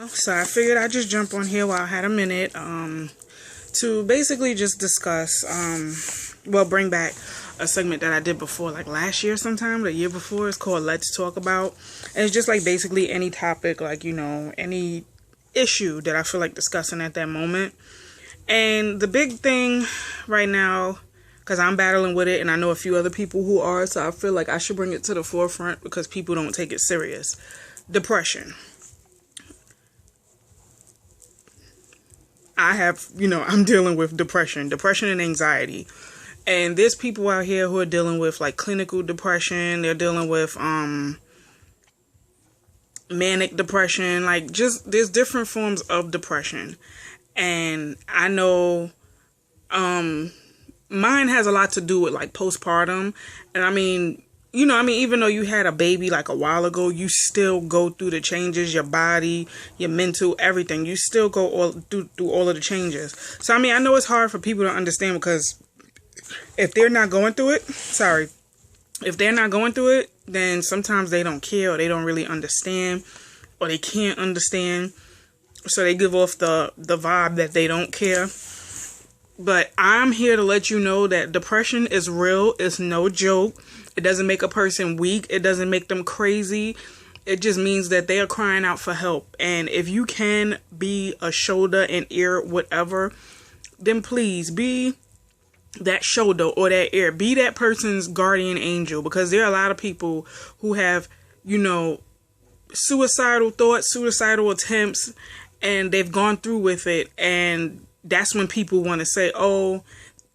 So I figured I'd just jump on here while I had a minute to basically just discuss, bring back a segment that I did before, like last year sometime, the year before. It's called Let's Talk About. And it's just like basically any topic, like, any issue that I feel like discussing at that moment. And the big thing right now, because I'm battling with it and I know a few other people who are, so I feel like I should bring it to the forefront because people don't take it serious. Depression. I'm dealing with depression and anxiety. And there's people out here who are dealing with like clinical depression. They're dealing with manic depression. Like, just there's different forms of depression. And I know mine has a lot to do with like postpartum. And even though you had a baby like a while ago, you still go through the changes, your body, your mental, everything. You still go through all of the changes. So, I know it's hard for people to understand because if they're not going through it, then sometimes they don't care or they don't really understand or they can't understand. So they give off the vibe that they don't care. But I'm here to let you know that depression is real. It's no joke. It doesn't make a person weak. It doesn't make them crazy. It just means that they are crying out for help. And if you can be a shoulder and ear, whatever, then please be that shoulder or that ear. Be that person's guardian angel, because there are a lot of people who have, suicidal thoughts, suicidal attempts, and they've gone through with it. And that's when people want to say, oh,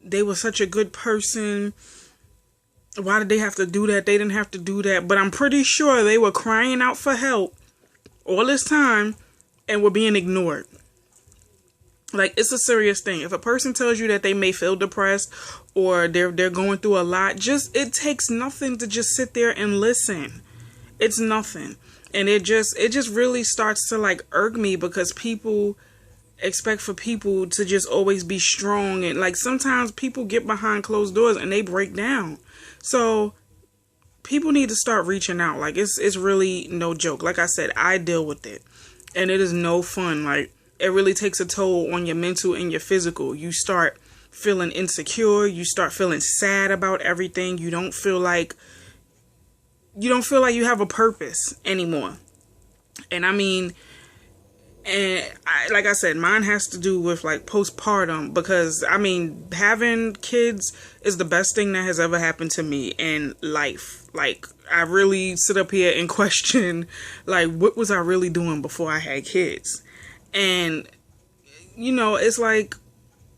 they were such a good person. Why did they have to do that? They didn't have to do that. But I'm pretty sure they were crying out for help all this time and were being ignored. Like, it's a serious thing. If a person tells you that they may feel depressed or they're going through a lot, it takes nothing to just sit there and listen. It's nothing. And it just really starts to like irk me because people expect for people to just always be strong, and like sometimes people get behind closed doors and they break down. So people need to start reaching out. Like, it's really no joke. Like I said, I deal with it and it is no fun. Like, it really takes a toll on your mental and your physical. You start feeling insecure, you start feeling sad about everything. You don't feel like you have a purpose anymore. And like I said, mine has to do with like postpartum, because having kids is the best thing that has ever happened to me in life. Like, I really sit up here and question, like, what was I really doing before I had kids? And, it's like,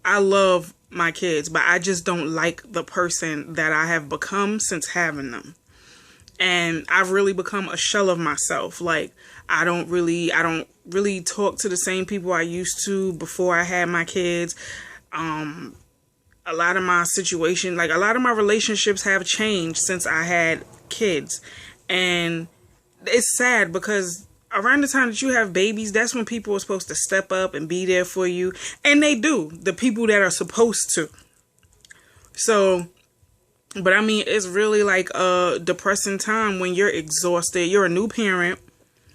I love my kids, but I just don't like the person that I have become since having them. And I've really become a shell of myself. Like, I don't really talk to the same people I used to before I had my kids. A lot of my relationships have changed since I had kids. And it's sad because around the time that you have babies, that's when people are supposed to step up and be there for you. And they do. The people that are supposed to. So, but it's really like a depressing time when you're exhausted. You're a new parent.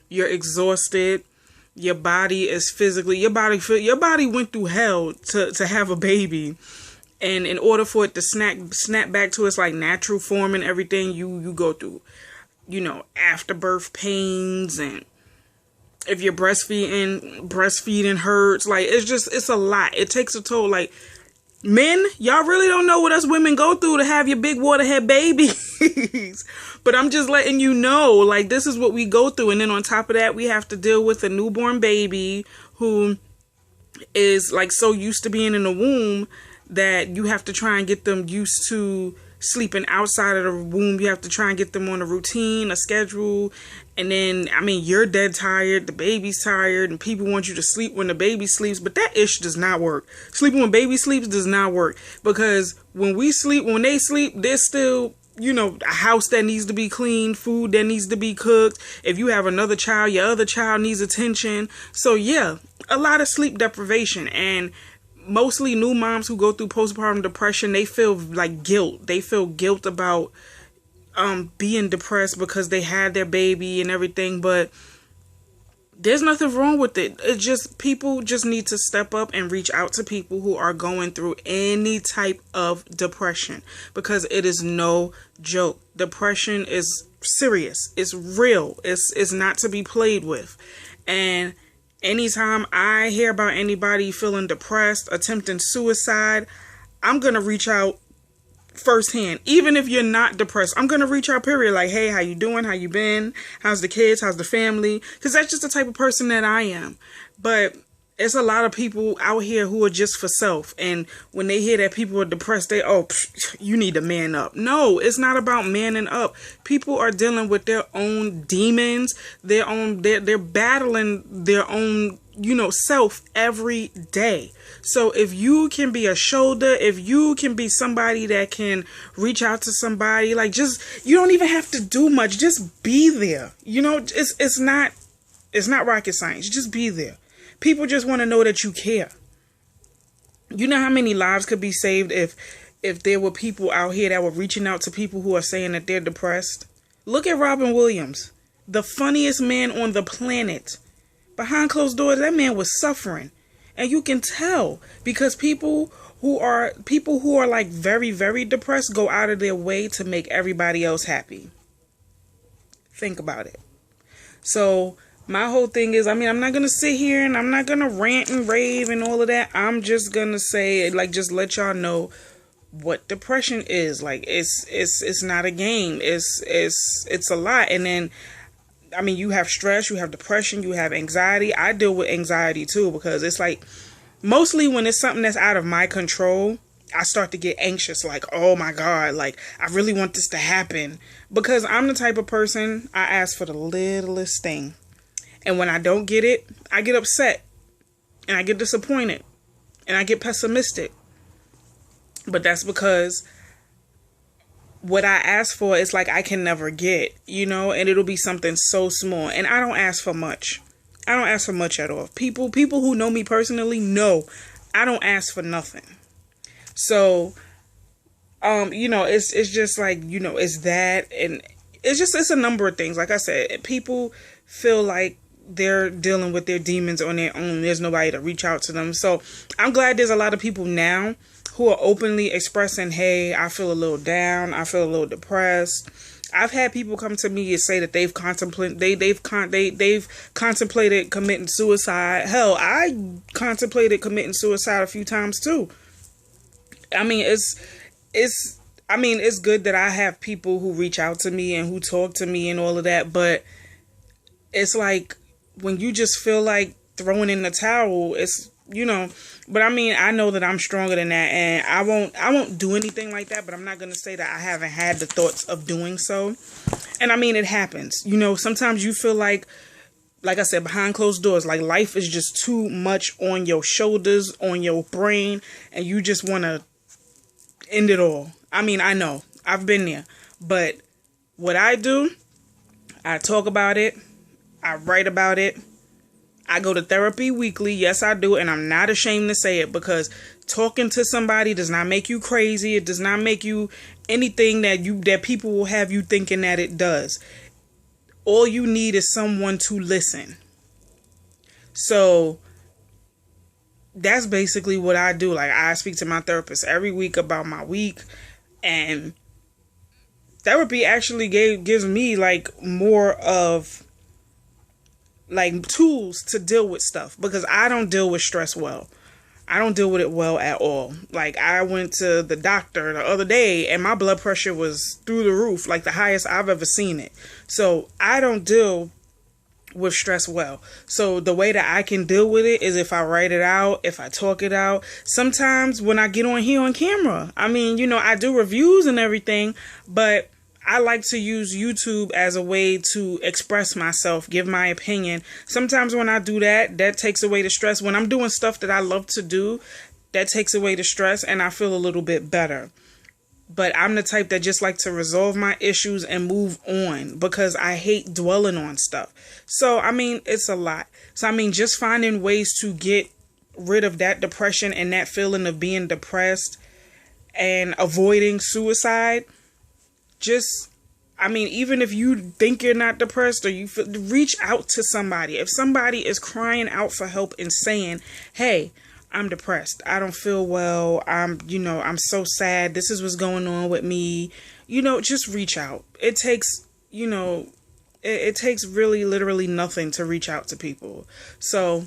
You're exhausted. Your body is physically, your body went through hell to have a baby. And in order for it to snap back to its like natural form and everything, you go through, afterbirth pains. And if you're breastfeeding hurts. Like, it's a lot. It takes a toll. Like, men, y'all really don't know what us women go through to have your big waterhead babies. But I'm just letting you know, like, this is what we go through. And then on top of that, we have to deal with a newborn baby who is like so used to being in the womb that you have to try and get them used to sleeping outside of the womb. You have to try and get them on a routine, a schedule. And then, you're dead tired, the baby's tired, and people want you to sleep when the baby sleeps. But that does not work. Sleeping when baby sleeps does not work. Because when they sleep, there's still, a house that needs to be cleaned, food that needs to be cooked. If you have another child, your other child needs attention. So yeah, a lot of sleep deprivation. And mostly new moms who go through postpartum depression, they feel like guilt. They feel guilt about being depressed because they had their baby and everything. But There's nothing wrong with it. It just, people just need to step up and reach out to people who are going through any type of depression, because it is no joke. Depression is serious. It's real. It's not to be played with. And anytime I hear about anybody feeling depressed, attempting suicide, I'm going to reach out firsthand. Even if you're not depressed, I'm gonna reach out, period. Like, hey, how you doing? How you been? How's the kids? How's the family? Because that's just the type of person that I am. But it's a lot of people out here who are just for self, and when they hear that people are depressed, they, you need to man up. No, it's not about manning up. People are dealing with their own demons, they're battling their own, self every day. So if you can be a shoulder, if you can be somebody that can reach out to somebody, like, just, you don't even have to do much, just be there. It's not rocket science. Just be there. People just want to know that you care. You know how many lives could be saved if there were people out here that were reaching out to people who are saying that they're depressed? Look at Robin Williams, the funniest man on the planet. Behind closed doors, that man was suffering. And you can tell, because people who are like very, very depressed go out of their way to make everybody else happy. Think about it. So my whole thing is, I'm not going to sit here and I'm not going to rant and rave and all of that. I'm just going to say, like, just let y'all know what depression is. Like, it's not a game. It's a lot. And then, you have stress, you have depression, you have anxiety. I deal with anxiety too, because it's like, mostly when it's something that's out of my control, I start to get anxious, like, oh my God, like, I really want this to happen. Because I'm the type of person, I ask for the littlest thing. And when I don't get it, I get upset. And I get disappointed. And I get pessimistic. But that's because what I ask for is like I can never get, and it'll be something so small. And I don't ask for much. I don't ask for much at all. People who know me personally know I don't ask for nothing. So, it's just like, it's that, and it's a number of things. Like I said, people feel like they're dealing with their demons on their own. There's nobody to reach out to them. So I'm glad there's a lot of people now who are openly expressing, hey, I feel a little down. I feel a little depressed. I've had people come to me and say that they've contemplated committing suicide. Hell, I contemplated committing suicide a few times too. It's good that I have people who reach out to me and who talk to me and all of that, but it's like when you just feel like throwing in the towel, it's, but I know that I'm stronger than that, and I won't do anything like that, but I'm not going to say that I haven't had the thoughts of doing so. And it happens, sometimes you feel like I said, behind closed doors, like life is just too much on your shoulders, on your brain, and you just want to end it all. I know I've been there, but what I do, I talk about it. I write about it. I go to therapy weekly. Yes, I do. And I'm not ashamed to say it, because talking to somebody does not make you crazy. It does not make you anything that people will have you thinking that it does. All you need is someone to listen. So that's basically what I do. Like, I speak to my therapist every week about my week, and therapy actually gives me like more of like tools to deal with stuff, because I don't deal with stress well. I don't deal with it well at all. Like, I went to the doctor the other day and my blood pressure was through the roof, like the highest I've ever seen it. So I don't deal with stress well. So the way that I can deal with it is if I write it out, if I talk it out. Sometimes when I get on here on camera, I do reviews and everything, but I like to use YouTube as a way to express myself, give my opinion. Sometimes when I do that, that takes away the stress. When I'm doing stuff that I love to do, that takes away the stress and I feel a little bit better. But I'm the type that just like to resolve my issues and move on, because I hate dwelling on stuff. So, it's a lot. So, just finding ways to get rid of that depression and that feeling of being depressed and avoiding suicide. I mean, even if you think you're not depressed or you feel, reach out to somebody. If somebody is crying out for help and saying, hey, I'm depressed, I don't feel well, I'm so sad, this is what's going on with me, just reach out. It takes, it takes really literally nothing to reach out to people. So,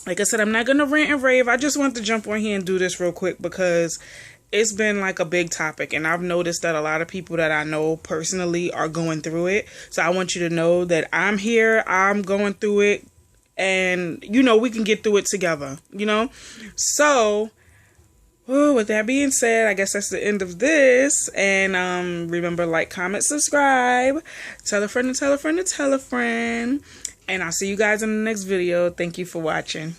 like I said, I'm not going to rant and rave. I just want to jump on here and do this real quick because it's been like a big topic, and I've noticed that a lot of people that I know personally are going through it. So I want you to know that I'm here, I'm going through it, and we can get through it together, So with that being said, I guess that's the end of this. And remember, like, comment, subscribe, tell a friend to tell a friend to tell a friend, and I'll see you guys in the next video. Thank you for watching.